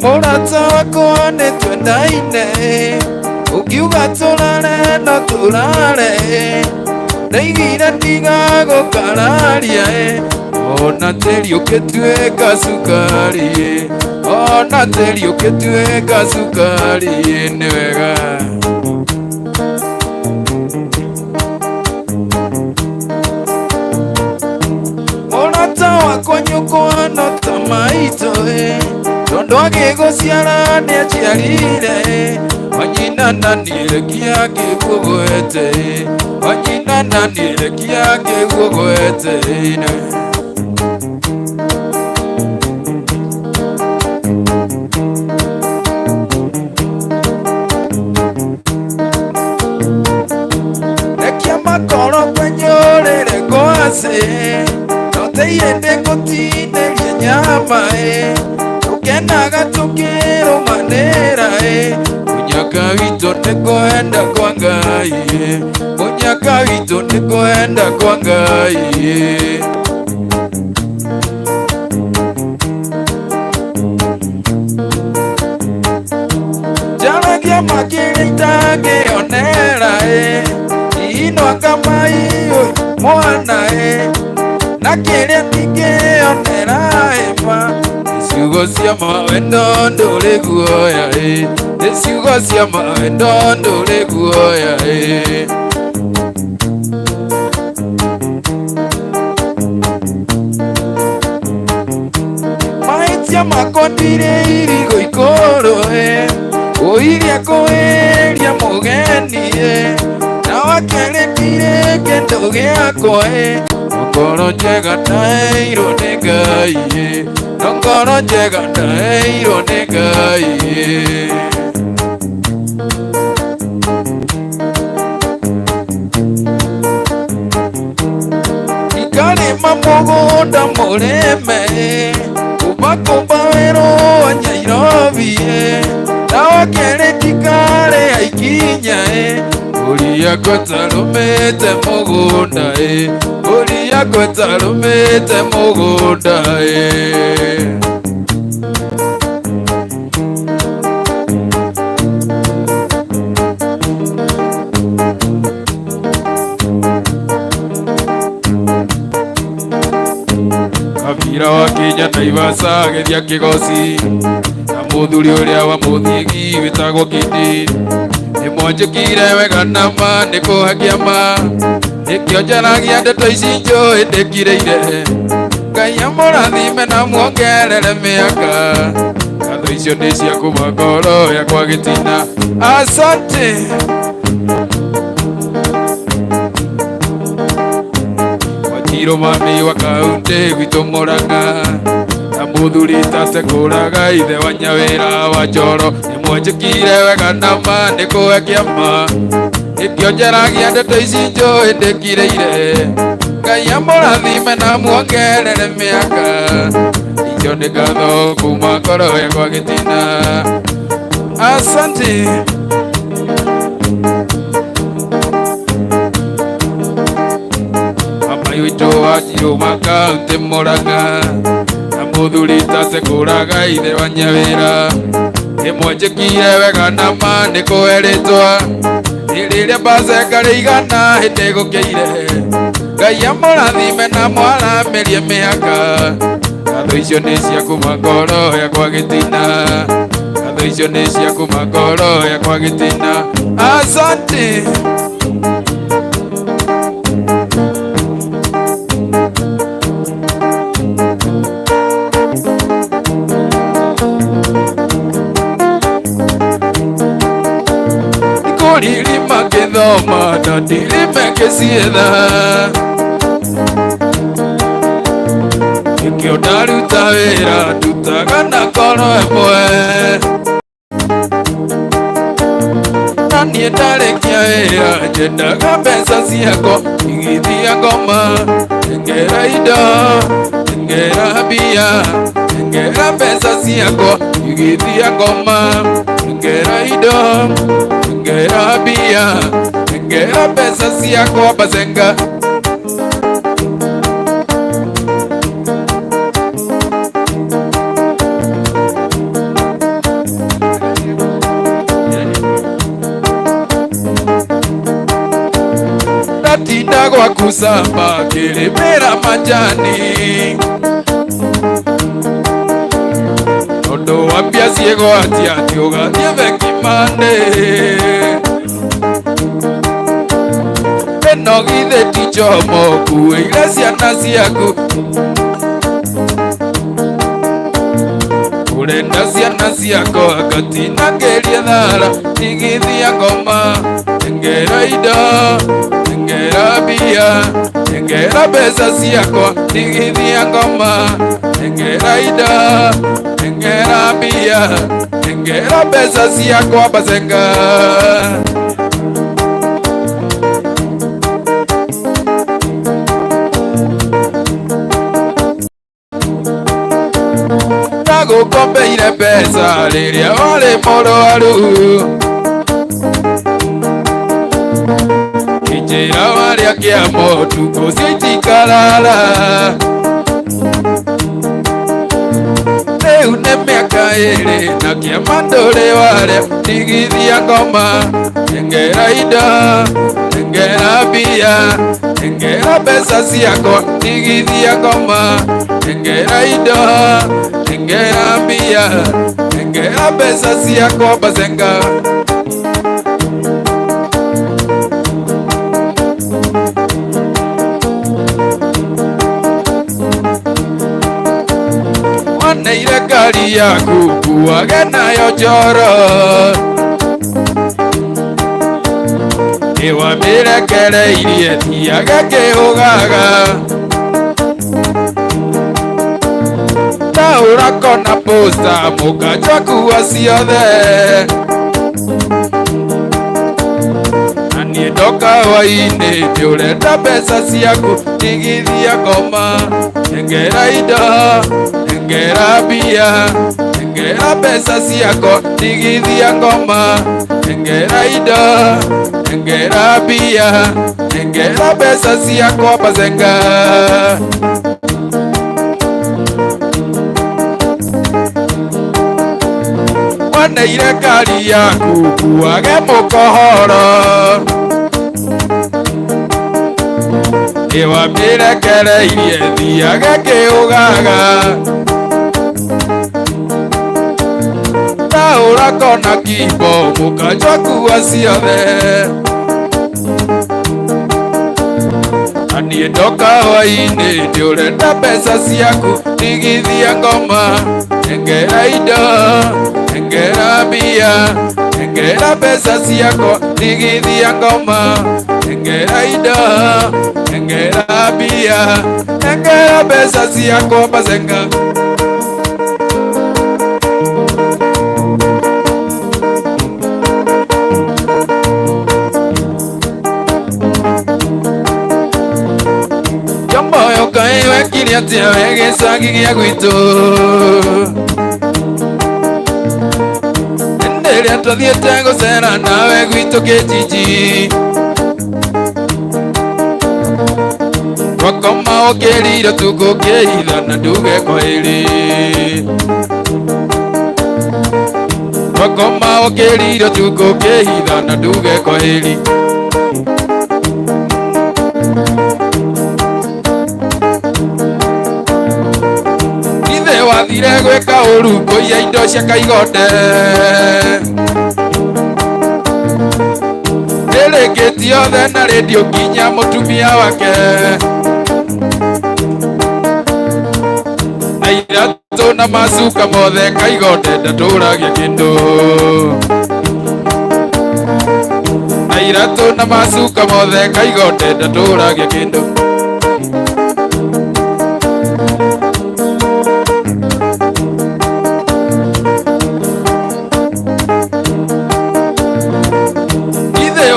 Mũrata wakwa nĩ twendaine, ũkiuga tũrare no tũrare, ndaigire ndigagũkararia ona tĩri ũkĩtuĩka cukari, ona tĩri ũkĩtuĩka cukari nĩ wega. Mũrata wakwa nyũkwa no ta maitũ, tondũ agĩgũciara nĩaciarire, wanyinananire kĩagĩguogwete, wanyinananire kĩagĩguogwete. Rekia makoro kwenyũrĩre ngwacĩ, no teiyende ngũtinĩrie nyama, tũkenaga tũkĩrũmanĩra, mũnyaka witũ nĩ kwenda kwa Ngai, mũnyaka witũ nĩ kwenda kwa Ngai. Njaragia makĩria itangĩonera, inwaka mai mwana, na kĩrĩa ndingĩonera ma, ciugo cia mawendo ndũrĩ guoya, ciugo cia mawendo ndũrĩ guoya. Mahĩtia makwa ndirĩ irigũ ikũrũ, ũiria kũĩria mũgeni, na wakerĩ ndirĩ kĩndũ gĩakwa, ngoro njega ndaheirwo nĩ Ngai, ngoro njega ndaheirwo nĩ Ngai. Ikarĩma mũgũnda mũrĩme, kũmba werũ wa Nyairobi, na wakerĩ ndikarĩa ikinya, ũria ngũtarũmĩte mũgũnda, ũria ngũtarũmĩte mũgũnda. Kabira wakinya Naivasha agĩthiĩ Kĩgoci, na mũthuri ũrĩa wa mũthiĩgi wĩtagwo Kĩndĩ, nĩmwanjĩkire wega nama nĩ kũhakia ma, nĩkĩo njaragia ndeto ici njũĩ ndĩkirĩire, Ngai amũrathime na muongerere mĩaka, ngatho icio nĩ cia kuma ngoro yakwa gĩtina. Asante. Wachiro mami wa kaunti gwitũ Mũrang'a, na mũthuri tate kũraga ithe wa Nyawĩra wa Njoro, nĩmwanjĩkire wega nama nĩ kũhe kĩama, nĩkĩo njaragia ndeto ici njũĩ ndĩkirĩire, Ngai amũrathime na muongerere mĩaka, icio nĩ ngatho kuma ngoro yakwa gĩtina. Asante. Mama witũ Wanjirũ wa kaunti Mũrang'a, na mũthuri tate kũraga ithe wa Nyawĩra, nĩmwanjĩkire wega nama nĩ kũhe rĩtwa, rĩrĩa mbacenga rĩigana hĩndĩ gũkĩire, Ngai amũrathime na mwaramĩrie mĩaka, ngatho icio nĩ cia kuma ngoro yakwa gĩtina, ngatho icio nĩ cia kuma ngoro yakwa gĩtina. Asante. Ikorĩrima gĩthoma na ndirime gĩcietha, nĩkĩo ndaruta wĩra ndutaga na ngoro ĩmwe, na niĩ ndarĩkia wĩra nyendaga mbeca ciakwa igĩthia ngoma, ngera indo, ngera mbia, ngera mbeca ciakwa igĩthia ngoma, ngera indo, ngera mbia, ngera mbeca ciakwa Bazenga. kwenda gwaku samba kirimira majani tondu wambia ciego atia ati ugathie Thekimande ino githe ti njomo kuire ciana ciaku urenda ciana ciakwa ngatinangĩrie thara igithia ngoma engera indo engera mbia engera mbeca ciakwa igithia ngoma engera indo engera mbia engera mbeca ciakwa Bazenga gukombeire mbeca riria wari mũrwaru kinjĩra warĩa kĩamo tukũ cio itikarara rĩu nĩ mĩaka ĩrĩ na kĩama ndũrĩ warĩa ndigithia ngoma engera indo engera mbia engera mbeca ciakwa ndigithia ngoma engera indo engera mbia engera mbeca ciakwa Bazenga waneire ngari yaku kuage nayo njoro niwamĩrekereirie thiage kĩũgaga ũrakona posta mũkanjwa kuwa ciothe na niĩ ndoka hwainĩ nĩũrenda mbeca ciaku ndigithia ngoma engera indo engera mbia engera mbeca ciakwa ndigithia ngoma engera indo engera mbia engera mbeca ciakwa Bazenga waneire ngari yaku kuage mũkohoro nĩwamĩrekereirie thiage kĩũgaga ta ũrakona kimbo mũkanjwa kuwa ciothe na niĩ ndoka hwainĩ nĩũrenda mbeca ciaku ndigithia ngoma engera indo engera mbia engera mbeca ciakwa ndigithia ngoma engera indo engera mbia engera mbeca ciakwa Bazenga Jomboyo Ngai wekire atia we gĩcagi gĩa gwitũ rĩrĩa tũthiĩte gũcera nawe gwitũ Kĩnjinji twakoma ũkĩrire tũkũkĩhitha na nduge kwaheri twakoma ũkĩrire tũkũkĩhitha na nduge kwaheri ithe wathire gwĩka ũru kũiya indo cia Kaigonde nĩrĩkĩtie othe na rĩndio nginya mũtumia wake na iratũ na macuka mothe Kaigonde ndatũragia kĩndũ na iratũ na macuka mothe Kaigonde ndatũragia kĩndũ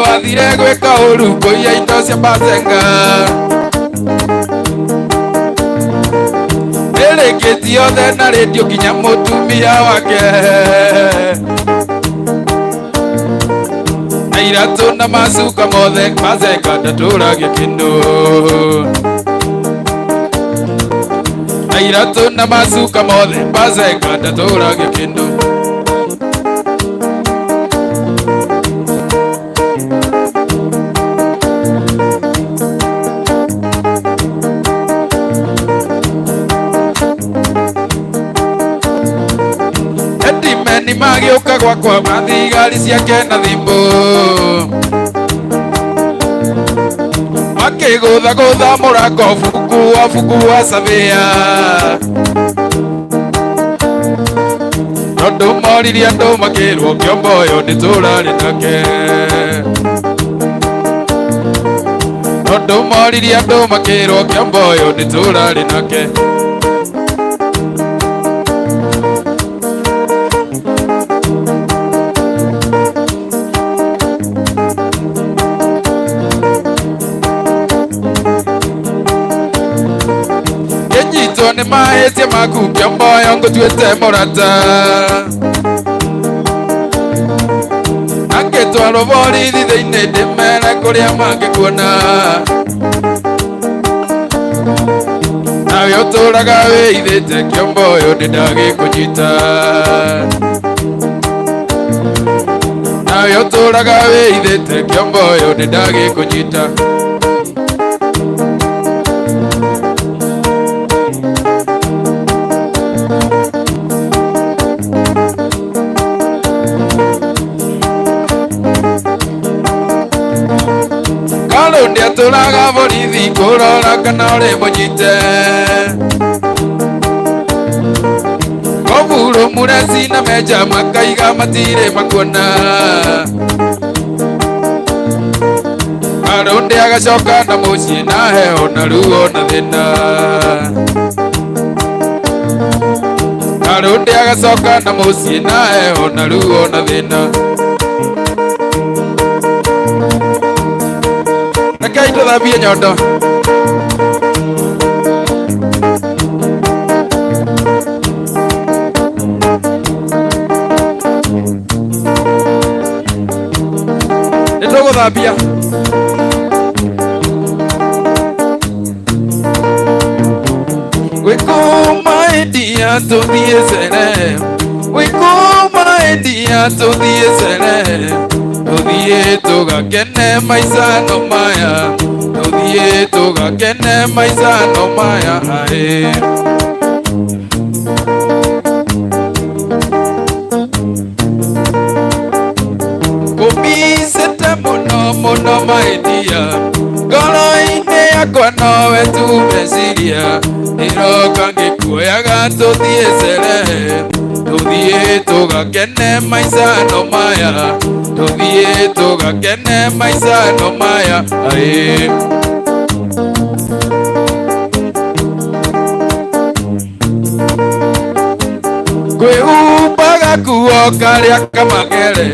wathire gwĩka ũru kũiya indo cia Bazenga nĩrĩkĩtie othe na rĩndio nginya mũtumia wake na iratũ na macuka mothe Bazenga ndatũragia kĩndũ na iratũ na macuka mothe Bazenga ndatũragia kĩndũ ageni magĩũka gwakwa mathigari ciake na thimbo makĩgũthagũtha mũrango buku wa Savia tondũ moririe andũ makĩrwo kĩombo ũyũ ndĩtũrarĩ nake tondũ moririe andũ makĩrwo kĩombo ũyũ ndĩtũrarĩ nake nĩ mahĩtia maku kĩombo ũyũ ngũtuĩte mũrata angĩtwarwo borithi thĩinĩ ndĩmere kũrĩa mangĩkuona nawe ũtũraga wĩithĩte kĩombo ũyũ ndĩndagĩkũnyita nawe ũtũraga wĩithĩte kĩombo ũyũ ndĩndagĩkũnyita tũraga borithi kũrora kana ũrĩ mũnyite Koburo muresi na meja makaiga matire makuona Aronde agacoka na mũciĩ na heo na ruo na thĩna Aronde agacoka na mũciĩ na heo na ruo na thĩna Rekei tũthambie nyondo Nĩtũgũthambia Wĩkũma endia tũthiĩ cere Wĩkũma endia tũthiĩ cere Tũthiĩ tũgakene maica no maya Tũthiĩ tũgakene maica no maya Kũmicĩte mũno mũno maendia Ngoro-inĩ yakwa nowe tu meciria Ndĩroka ngĩkuoyaga tũthiĩ cere Tũthiĩ tũgakene maica no maya Tũthiĩ tũgakene maica no maya Kwĩhumbaga kuo karĩa kamagere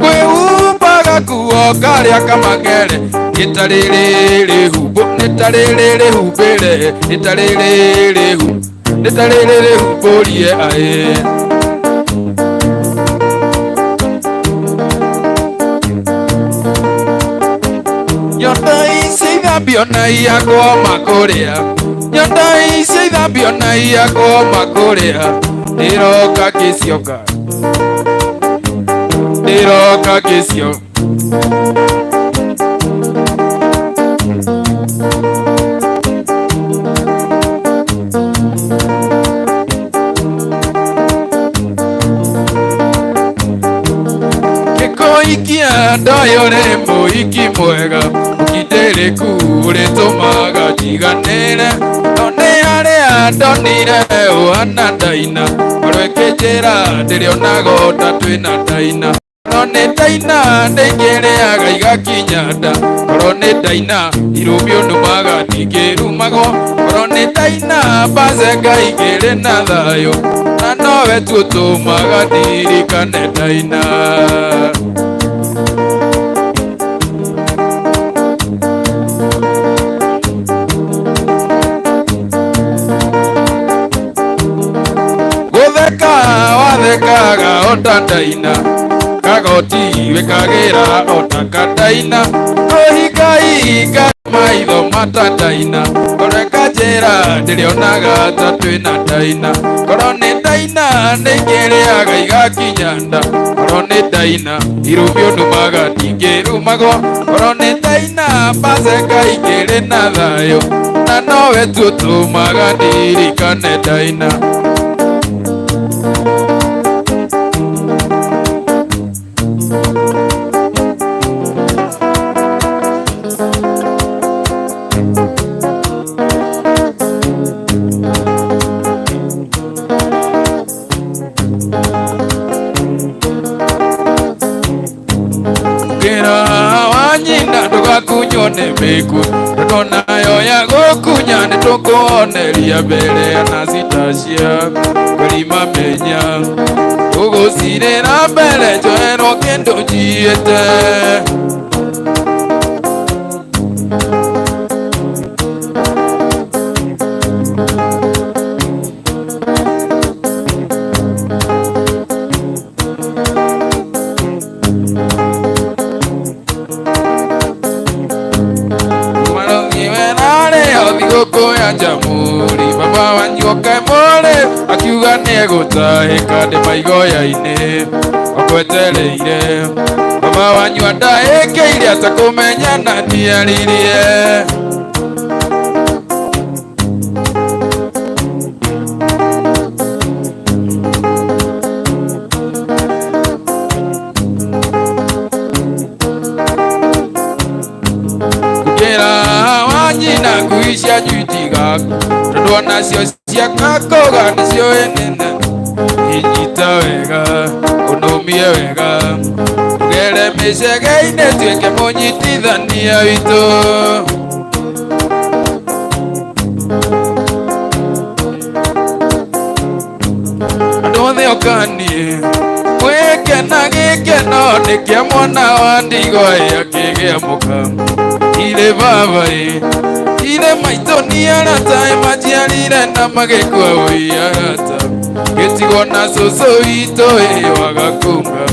Kwĩhumbaga kuo karĩa kamagere Nĩtarĩ rĩhumbĩre Nĩtarĩ rĩhumbũrie Nyondo ici ithambio na iyakoma kũrĩa Nyondo ici ithambio na iyakoma kũrĩa Ndĩroka gĩcioka Ndĩroka gĩcio Gĩkũikia ndoyo nĩ mũhiki mwega Mũkindĩrĩku ũrĩtũmaga njiganĩre No nĩ harĩa ndonire ũhana ndaina Ngoro ĩkĩnjĩra ndĩrĩonaga ta twĩna ndaina Ngoro nĩ ndaina ndĩngĩrĩaga igakinya nda Ngoro nĩ ndaina irũmio nũmaga ndingĩrumagwo Ngoro nĩ ndaina mbace Ngai ngĩrĩ na thayũ Na nowe tu ũtũmaga ndirikane ndaina Wathekaga otandaina Kagoti wekagira otakadaina Kũhingahinga maitho matandaina Koreka njĩra ndĩrĩonaga ta twĩna ndaina Korwo nĩ ndaina nĩingĩrĩaga igakinya nda Korwo nĩ ndaina irũmio nũmaga ndingĩrumagwo Korwo nĩ ndaina mbace Ngai ngĩrĩ na thayũ Na nowe tu ũtũmaga ndirikane ndaina ya kunyone meku Nona yo gokunya nitukuoneria mbere na zitashia Kulima menya Ugusire na mbere joero kendo jiete Jamuri baba wanyoka mole akiuga negutahika ndi maigoya-ini okwetereire baba wanyu ndaĩkĩire atakumenyana ndiaririe Kuisha jutiga Ndona sio siakakoga nisio enene Ijita wega Unomie wega Tugere mishegeine tuweke monyitithania wito Andothe okanie Mweke na gikeno nikia mwana wa ndigwa ya kigea muka Ile baba Ile maito ni arata emajiarire na magekwa ui arata Getigo na soso ito wagakunga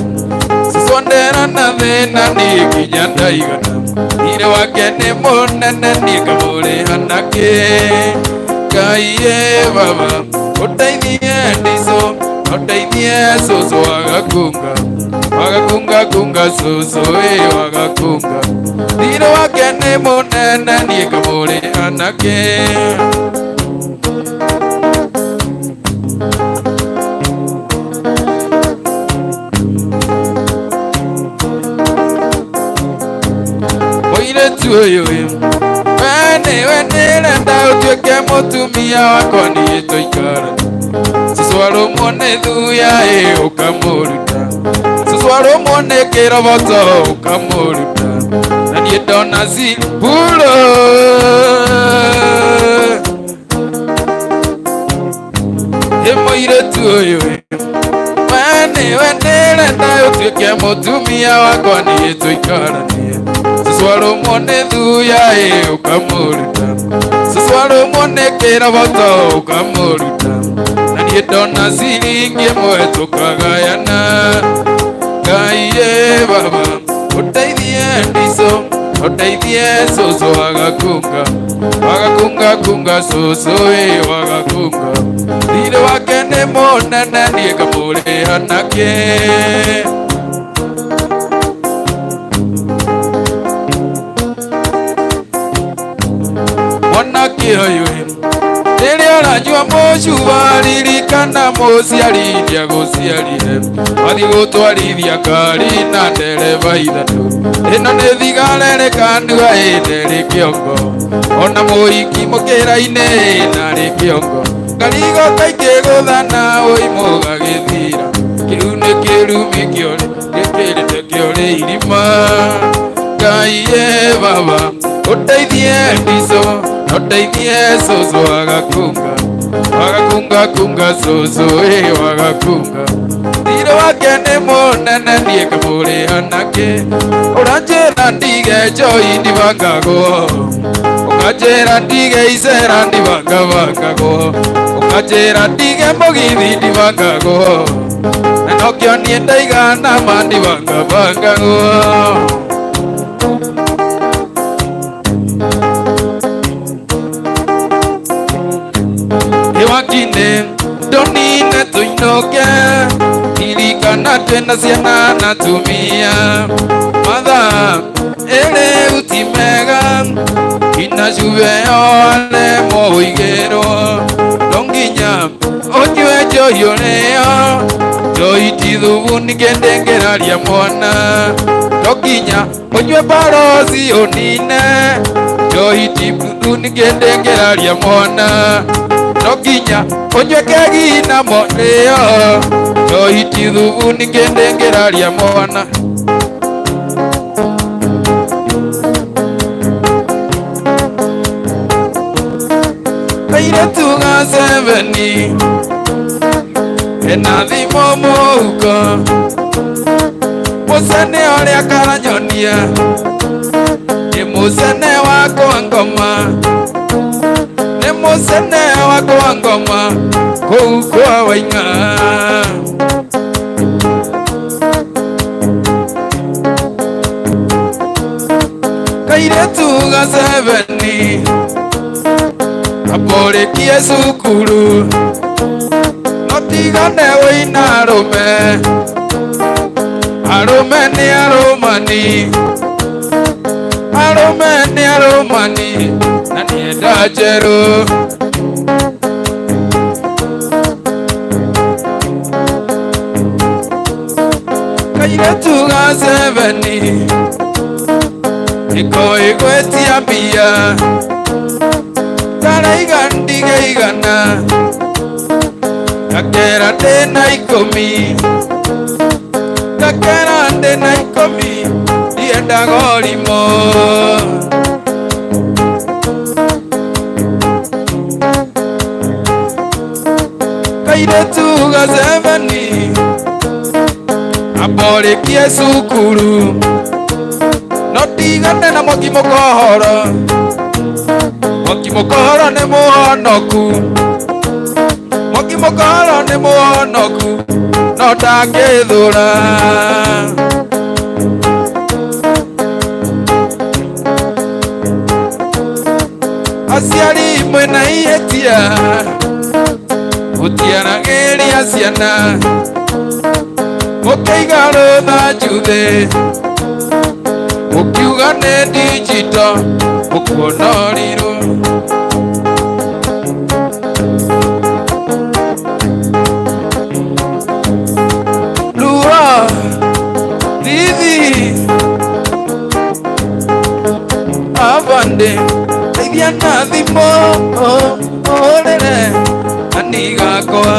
Sisondera na thena ni kinyanda igana Ile wakene monene ni kamule hanake Kaiye baba Otaithie ndiso Otaithie soso wagakunga Wagakunga kunga soso wagakunga Ile wakene monene ni kamule hanake Moire tuyo Wene nenda utueke mutumia wakwa ni toikara Siswaro mone thuya ukamuruta Siswaro mone kiroboto ukamuruta Nani dona zipuro Moire tuyo Wene nenda utueke mutumia wakwa ni toikara Siswaro mone thuya ukamuruta Siswaro mone kiroboto ukamuruta Nani dona ziringi mwe tukagayana Kaiye baba Otaithie ndiso Otaithie soso wagakunga Wagakunga kunga soso wagakunga Ile wakene monene ni kamule hanake Nili arajua mocuba ririkana mũciarithia gũciarire Wathi gũtwarithia ngari na ndereba ithatũ Ĩno nĩ thigara ĩrĩkanua ĩna kĩongo Ona mũhiki mũkĩra-inĩ ĩna kĩongo Ngari igoka ikĩgũthana ũimũ gagĩthira Kĩu nĩ kĩrumi gĩkĩrĩte kĩore irima Kaiye baba Otaithie ndiso Otaithie soso wagakunga Wagakunga kunga soso wagakunga Ile wakene monene ni kamule hanake Uranjera ndige joyi ndivangago Ukajera ndige isera ndivangavagago Ukajera ndige mbogithi ndivangago Nenokio nienda igana mandivangavagago Wakine donine tuinoke Ilikana tena siana natumia Madha ele utimega Inashuve ole moigero Longinya ojue joyoneo Joitidhubu nikendengeraria mwana Longinya ojue barozi onine Joitidhubu nikendengeraria mwana Noginya onywe kegina moneo Joitidhubu nikendengeraria mwana seveni ena thimo muhuko musene uria karanyonia ni musene wakwa ngoma ni musene wakwa ngoma kuu kwa Waing'a kairetu ga seveni aporikie cukuru no tigane wĩna arũme arũme nĩ arũmani arũme nĩ arũmani na nĩ enda njerũ kairetu ga seveni ikoĩ gwĩtia mbia taraiga ndigeigana ngakera ndĩna ikũmi ngakera ndĩna ikũmi ndiendaga ũrimũ kairetu ga seveni aporikie cukuru no tigane na Mwangi Mũkohoro Mwangi Mũkohoro nĩ mũhonoku Mwangi Mũkohoro nĩ mũhonoku no ndangĩthũra aciari mwĩna ihĩtia gũtiaragĩria ciana mũkĩiga rũthanju thĩ mũkiuga nĩ digital mũkuona ũrirũ Lua Didi Avande teithia na thimo ũrĩre anigakwa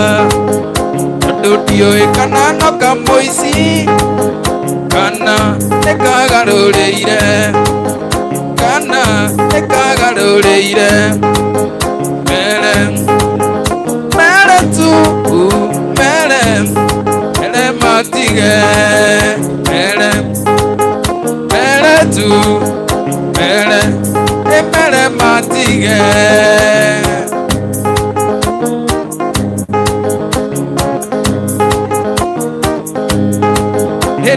tondũ ndiũĩ kana no kamũici kana nĩkagarũrĩire kana nĩkagarũrĩire mere mere tu mere mere matige mere mere tu mere mere matige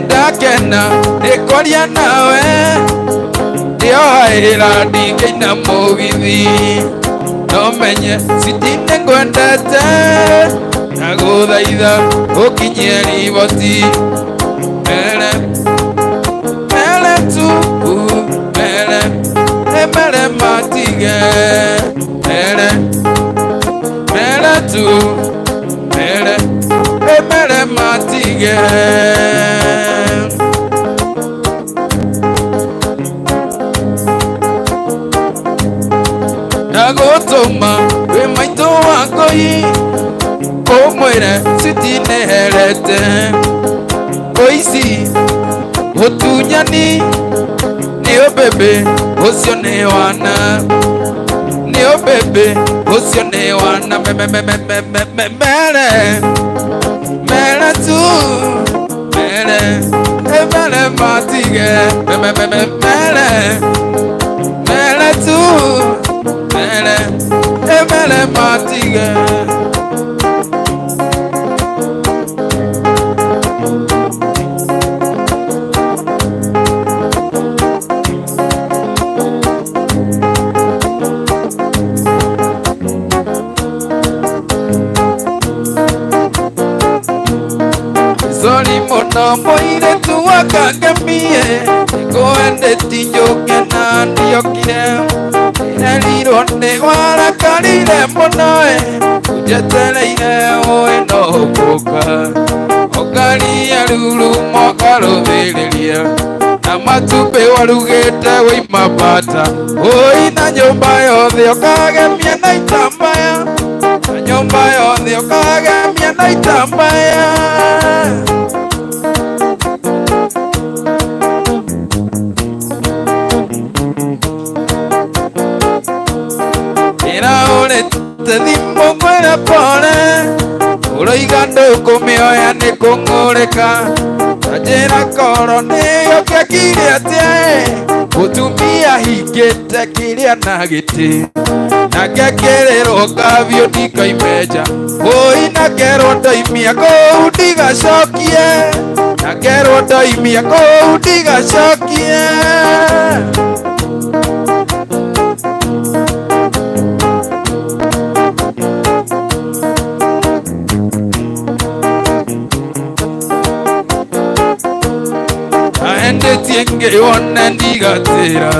ndakena ndĩkwaria nawe ndĩohaĩra ndingĩina mũgithi no menye citinĩ ngwendete na gũthaitha ũkinyie riboti mere mere tu mere mere matige mere mere tu mere mere matige ndagũtũma wĩ maitũ wakoi ũmwĩre citinĩherete ũici ũtunyani nĩ ũmbĩmbĩ ũcio nĩ wana nĩ ũmbĩmbĩ ũcio nĩ wana mere mere tu mere mere matige mere mere tu mere mere matige Sorry mono mũirĩtu wakangemie ngwendeti njũke na ndiokire nerirwo nĩ warakarire mũno njetereire ũĩ no ũkũka ũkaria ruru mokarũthĩrĩria na matumbĩ warugĩte wĩima bata ũĩ na nyũmba yothe ũkagemia na itambaya na nyũmba yothe ũkagemia na itambaya ĩra ũrĩte thimo kung'urika njĩra koro nĩyo kĩrĩa atia mũtumia hingĩte kĩrĩa na gĩtĩ nake kĩrĩrwo ngavio ndikaime-nja ũi na kerwo ndoimia kũu ndigacokie na kerwo ndoimia kũu ndigacokie ahendetie ngĩwona ndigatĩra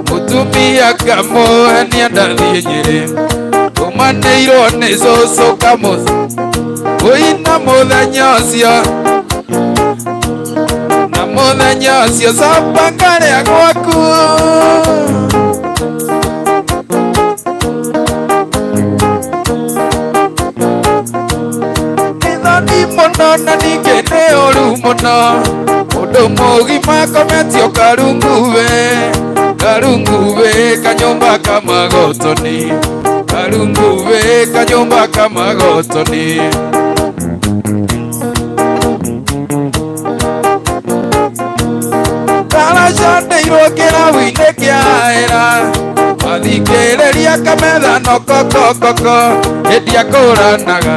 mũtumia kamũhenia ndathiĩ Nyĩrĩ tũmanĩirwo nĩ cũcũ kamũthĩ ũi na mũthenya ũcio coba ngarĩa gwaku nĩthoni mũno na ningĩ nĩ ũru mũno mũndũ mũgima kometio karunguwe kanyumba kamagotoni karunguwe kanyumba kamagotoni karacanĩirwo kĩrabu-inĩ kĩa hera mathikĩrĩria kametha no kokokoko hĩndĩ akũranaga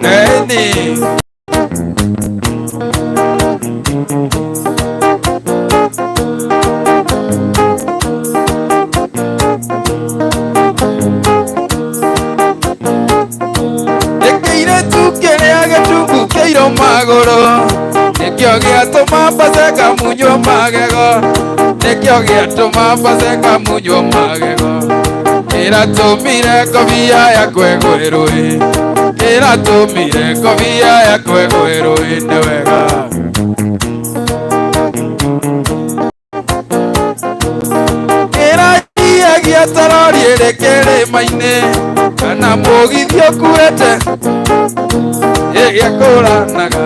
neni magũrũ nĩkĩo gĩatũma mbace kamunywo magego ĩratũmire ngobia yakwe gwĩrũĩ nĩ wega ĩrahiagia tarori ĩrĩ kĩrĩma-inĩ kana mũgithi ũkuĩte ĩgĩakũranaga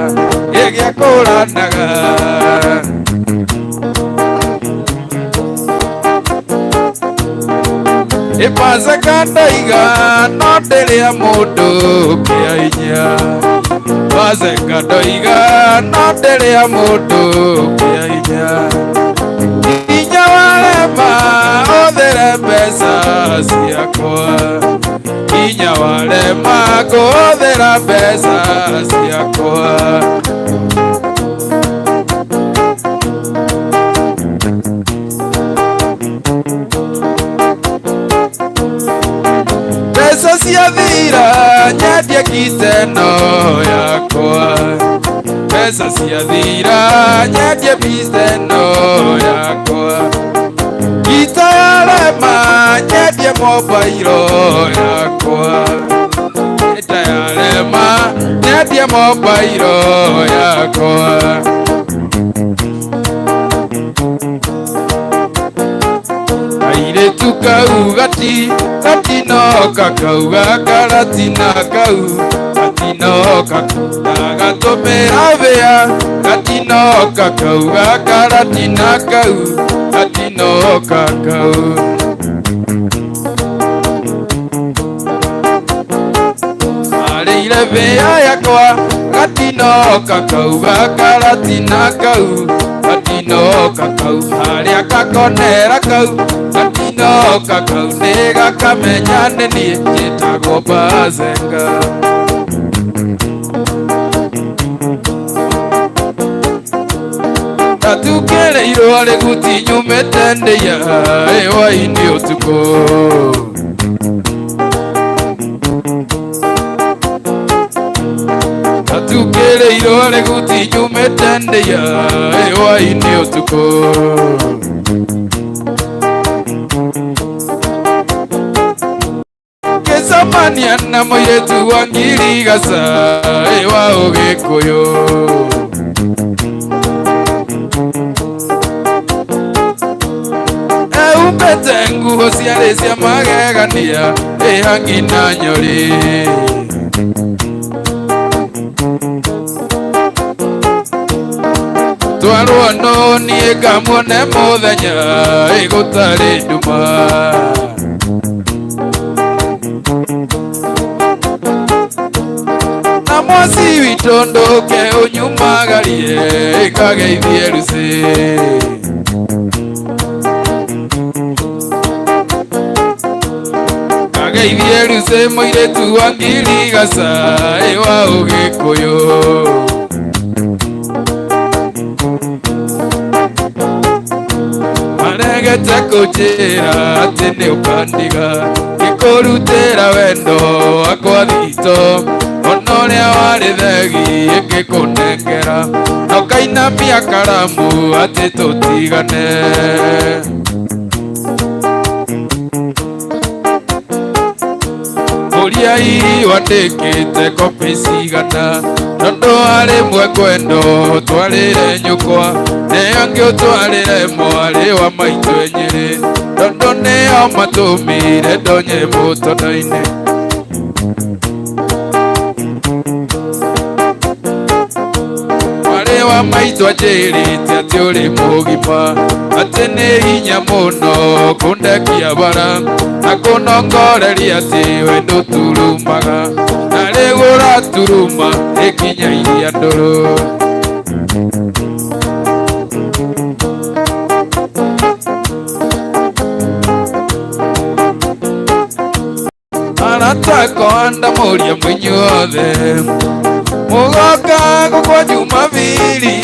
ĩpacaga ndaiga no ndĩrĩa mũndũ kĩainya hinya warema hũthĩre mbeca ciakwa kũhũthĩra mbeca ciakwa mbeca ciathira nyendie kiteno yakwa kita yarema nyendie mobairo yakwa nyendie mobairo yakwa airĩtu kau gatinoka kauga karatina kau gatinoka gagatũmĩra bĩa gatinoka kauga karatina kau gatinoka kau arĩire bĩa yakwa gatinoka kauga karatina kau gatinoka kau harĩa gakonera kau gatinoka kau nĩgakamenya nĩ niĩ njĩtagwo Bazenga ndatukĩrĩirwo rĩguti nyumĩte ndĩya hwaĩ-inĩ ũtukũ ndatukĩrĩirwo rĩguti nyumĩte ndĩya hwaĩ-inĩ ũtukũ ngĩcemania na mũirĩtu wa Ngirigaca wa Ũgĩkũyũ eumbĩte nguo ciarĩ cia magegania hangi na nyori twarwo no niĩ ngamuone mũthenya gũtarĩ nduma Musi witondoke unyumagarie kageithie rusi kageithie rusi muiretu wa ngirigaca wa Ugikuyu maregete kunjira ati ni ukandiga gikurutira wendo wakwa thito onoria wari thegi gikunengera na ukainamia karamu ati tutigane muriai wandikite kopi cigana tondu ari mwe kwendo twarire nyukwa neo ngiutwarire mwari wa maitu enyiri tondu neo matumire ndonye mutono-ini mwari wa maitu anjirite ati uri mugima ati ni hinya muno kundekia bara na kunongoreria ati we nduturumaga na riu uraturuma ikinyairia nduru aratako ndamuria mwinyuothe mugoka gukwa Jumapili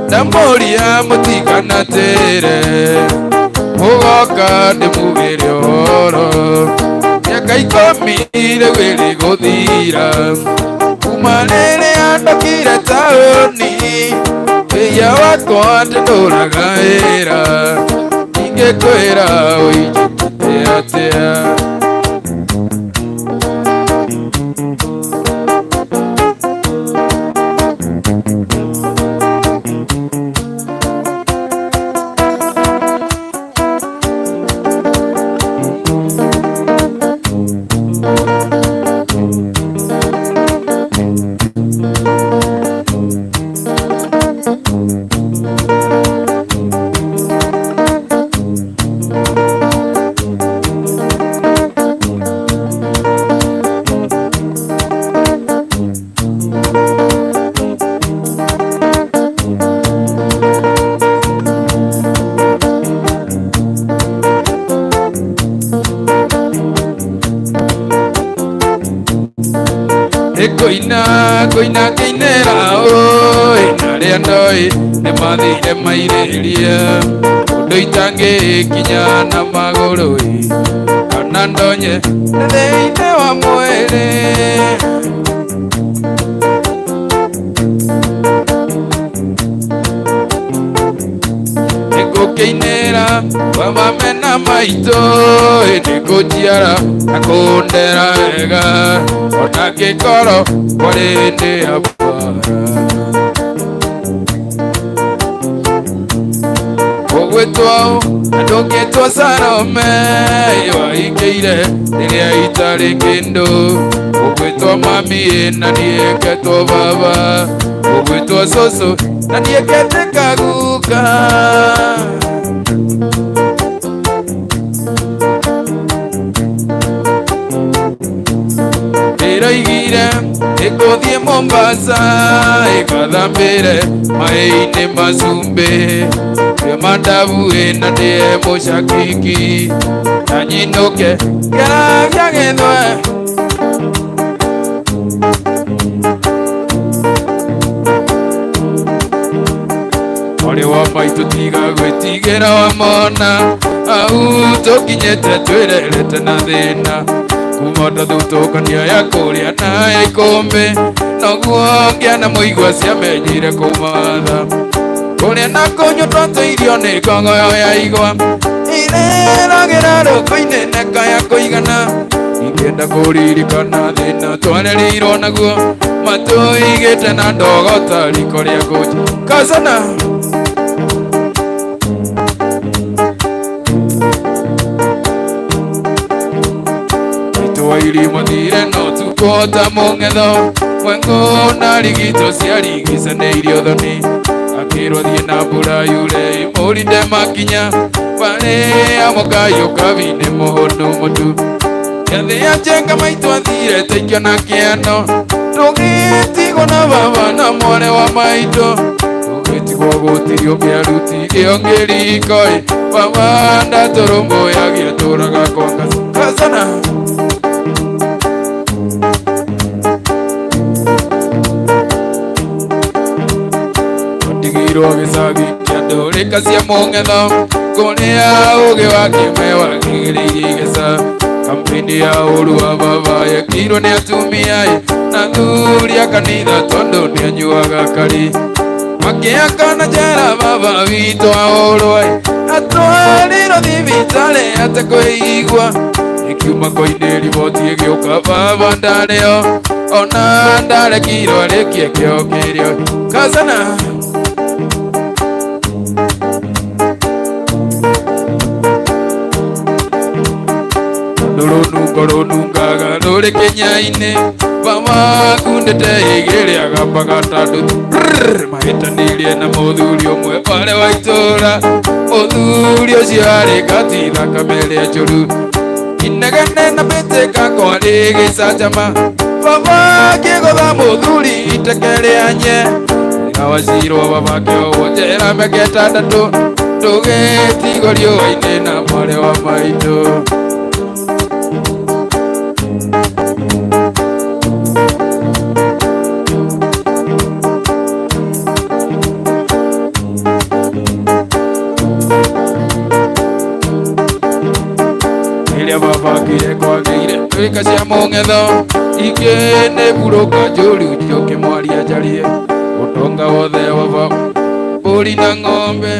ndamuria mutikanatire mugoka ndimugire uhoro miaka 10 riu iri guthira kuma riria ndokire tauni wia wakwa ndinduraga wira ingikwira uinjikite atia Koina keinera oi naria ndoi ne mathire mairiria undu itangi kinya na maguru kana ndonye thĩinĩ wa mwĩrĩ nĩngũkĩinĩra kwa mamena maitũ nĩngũnjiara na kũndera wega ona ngĩkorwo kwarĩ ndĩ abara ũgwĩtwo ndũngĩtwo Salome waingĩire rĩrĩa itarĩ kĩndũ ũgwĩtwo mami na niĩ ngetwo baba ũgwĩtwo cũcũ na niĩ ngete kaguka ĩroigire ĩkũthiĩ Mombasa ĩkathambĩre maĩ-inĩ macumbĩ mandabu na ndĩe mũcakiki na nyinũke ngeragia gĩthwe Ori wa maitu tiga gwĩtigĩra wamona au tũkinyĩte twĩrerete na thĩna kuma ndathutũkania ya kũrĩa na ya ikũmbĩ noguo ngĩana mũigua ciamenyire kũmatha kũrĩa na kũnyua twatũirio nĩ ngogoyo ya igwa ireragĩra rũkũ-inĩ neka ya kũigana ingĩenda kũririkana thĩna twarereirwo naguo matũigĩte na ndogota riko rĩa kũnji kacana irimo thire no tukota mũng'etho mwengo na rigito ciarigicanĩirio thoni akĩrwo thiĩ na mbura yure imũrinde makinya barĩa mũkayũka binĩ mũhũndũ mũtu gĩathĩ ya njenga maitũ athire taikio na kĩano ndũgĩtigwo na baba na mwane wa maitũ, ndũgĩtigwo gũtirĩ ũngĩaruti ĩyo ngĩriko baba ndatũrũmbũyagia tũraga kwa Kazana. Ndigirwo gĩcagi kĩa ndũrĩka cia mũng'etho, kũrĩa ũgĩ wa kĩme wagĩrĩirie gĩca. Kampeni ya ũru wa baba yekirwo nĩ atumia na thuri a kanitha tondũ nĩ anyuaga kari, makĩakana njera baba witũ wa ũrũa atwarirwo thibitarĩ atekwĩigua. Ikiuma koinĩ riboti ĩgĩũka baba ndarĩo, ona ndarekirwo arĩkie kĩo kĩrĩo. Kazana rũnungaga rũrĩ kĩnya-inĩ, baba kundĩte igĩrĩ agamba gatandu mahĩtanĩirie na mũthuri ũmwe warĩ wa itũũra. Mũthuri ũcio arĩ gati thakame ĩrĩa njũru, inegene na mbĩtĩka kwarĩ gĩcanjama. Baba akĩgũtha mũthuri iteke rĩa nye, awacirwo baba akĩohwo njera mĩaka ĩtandatũ, ndũgĩtigwo riũa-inĩ na mwarĩ wa maitũ. Rĩrĩa baba akĩre kwagĩire twĩka cia mũng'etho, ingĩ nĩ burũka njũru njũke mwaria njarie ũtonga wothe wa baba, mbũri na ng'ombe